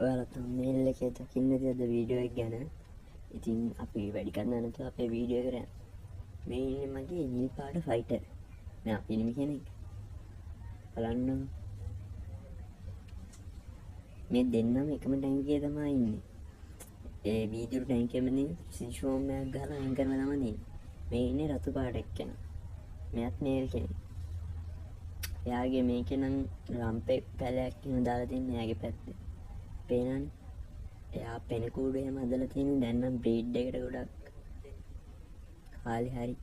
ඔයාලා thumbnail එකේ දකින්න තියෙද වීඩියෝ එක ගැන. ඉතින් අපි වැඩි කරන්න නැතුව අපේ වීඩියෝ එකට යන්න. මේ ඉන්නේ මගේ නිල් පාට ෆයිටර්. දැන් අපි ඉන්නේ කෙනෙක්. බලන්න. මේ දෙන්නම එකම ටැංකියේ තමයි ඉන්නේ. ඒ වීදුරු ටැංකියෙමනේ සිෂෝම් එකක් ගහලා අයින් කරලා තමයි ඉන්නේ. මේ ඉන්නේ රතු පාට එක්කෙනා. මෙයාත් නේල් කෙනෙක්. එයාගේ මේකේ නම් රම්පේ පැලයක් කියන දාලා තින්නේ එයාගේ පැත්තේ. පේනවනේ. එයා පෙන කූඩු එහෙම හදලා තියෙන්නේ දැන් නම් බ්‍රීඩ් එකට ගොඩක් කාලේ හරි.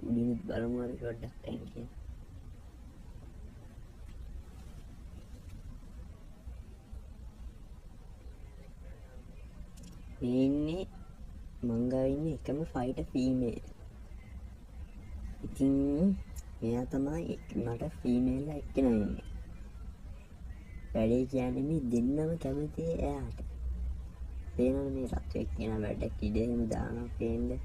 උඩින් බලමු අපි පොඩ්ඩක් ටැංකිය. මේ ඉන්නේ මං ගාව ඉන්නේ එකම ෆයිටර් ෆීමේල්. ඉතින් මෙයා තමයි මට ෆීමේල් එක්කෙනා ඉන්නේ. වැඩේ කියන්නේ මේ දෙන්නම කැමති එයාට. පේනවනේ මේ රත් එක්කෙනා වැඩක් ඉඩේම දානවා පේන්නේ.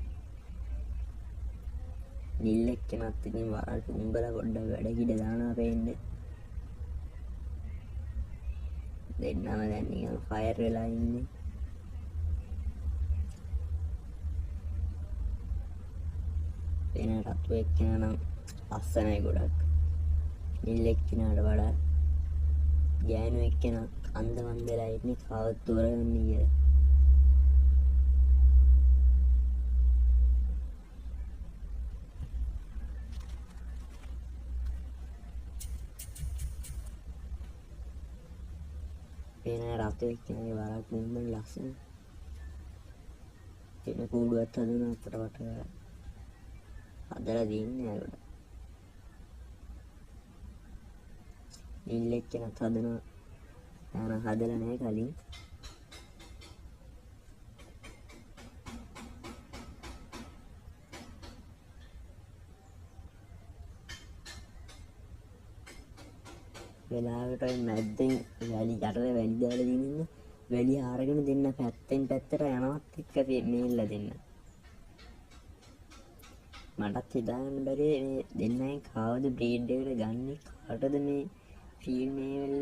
නිල් එක්කෙනාත් ඉතින් වරල් උඹලා පොඩ්ඩක් වැඩ කිඩ දානවා පේන්නේ. දෙන්නම දැන් නිකන් ෆයර් වෙලා ඉන්නේ. පේන රතු එක්කෙනා නම් ලස්සනයි ගොඩක්. නිල් එක්කෙනාට වඩා ගෑනු එක්කෙනා අන්දමන් වෙලා ඉන්නේ කවවත් තෝරගන්නේ කියලා. පේන රතු එක්කෙනාගේ වරක් මුම්බන් ලස්සන. පේන කූඩුවත් හදුනා අපට වට හදලා දින්නේ ගොඩක්. නිල් එක්කෙනත් හදනවා. යාන හදලා නැහැ කලින්. වෙලාවට මැද්දෙන් වැලි යටට වැලි දාලා දිනින්න වැලි ආරගෙන දෙන්න පැත්තෙන් පැත්තට යනවත් එක්ක මේල්ල දෙන්න. මටත් හිතාගන්න බැරි මේ දෙන්නයි කාවද බ්‍රීඩ් එකට ගන්නේ කාටද මේ ෆීමේල්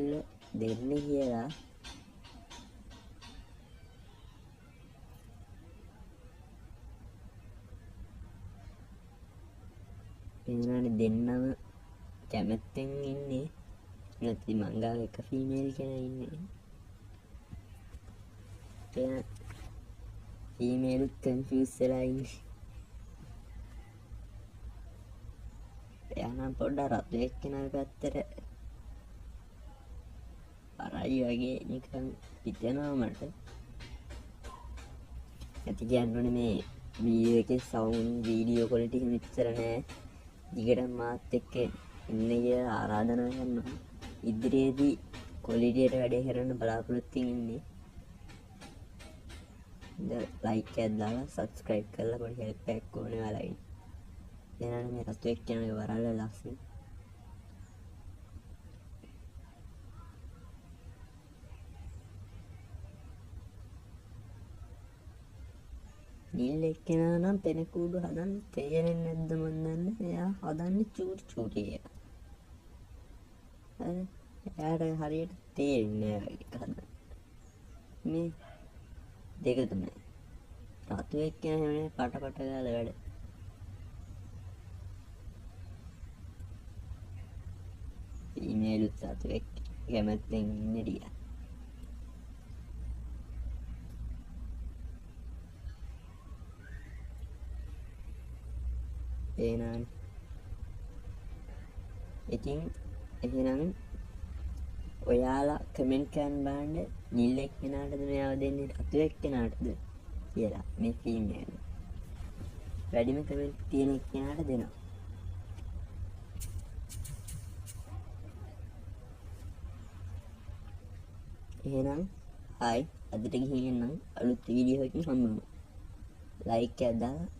දෙන්නේ කියලා. පේනවනේ දෙන්නම කැමැත්තෙන් ඉන්නේ. නැති මංගාව එක ෆීමේල් කෙනා ඉන්නේ. පේන ෆීමේලුත් කන්ෆියුස් වෙලා ඉන්නේ. එයා නම් පොඩ්ඩක් රතු එක්කෙනාගේ පැත්තට අරයි වගේ නිකන් හිතෙනවා මට. ඇති කියන්නේ මේ වීඩියෝ එකේ සවුන්ඩ් වීඩියෝ ක්වොලිටි එක මෙච්චර නෑ. දිගටම මාත් එක්ක ඉන්න කියලා ආරාධනා කරනවා. ඉදිරියේදී ක්වොලිටියට වැඩේ කරන්න බලාපොරොත්තු ඉන්නේ. ලයික් එකක් දාලා සබ්ස්ක්‍රයිබ් කරලා පොඩි හෙල්ප් එකක් ඕනේ ඔයාලගෙන්. දැන් මේ රතු එක්කෙනාගේ වරල්ල ලස්සන. නිල් එක්කෙනා නම් පෙන කූඩු හදන්න තේරෙන්නේ නැද්ද මන් දන්නේ. එයා හදන්නේ චූටි චූටි ඒවා. එයාට හරියට තේරෙන්නේ නැහැ ඒක හදන්න. මේ දෙක තමයි. රතු එක්කෙනා හැමනේ පට ගාලා වැඩ. ඊමේලුත් රතු එක්ක කැමැත්තෙන් ඉන්නේ ටික. පේනවනේ. ඉතින් එහෙනම් ඔයාලා කමෙන්ට් කරන්න බලන්න නිල් එක්කෙනාටද මෙයාව දෙන්නේ රතු එක්කෙනාටද කියලා. මේ ෆීමේල් වැඩිම කමෙන්ට් තියෙන එක්කෙනාට දෙනවා. එහෙනම් හයි අදට ගිහින් නම් අලුත් වීඩියෝ එකකින් හම්බෙමු. ලයික් එකක් දාලා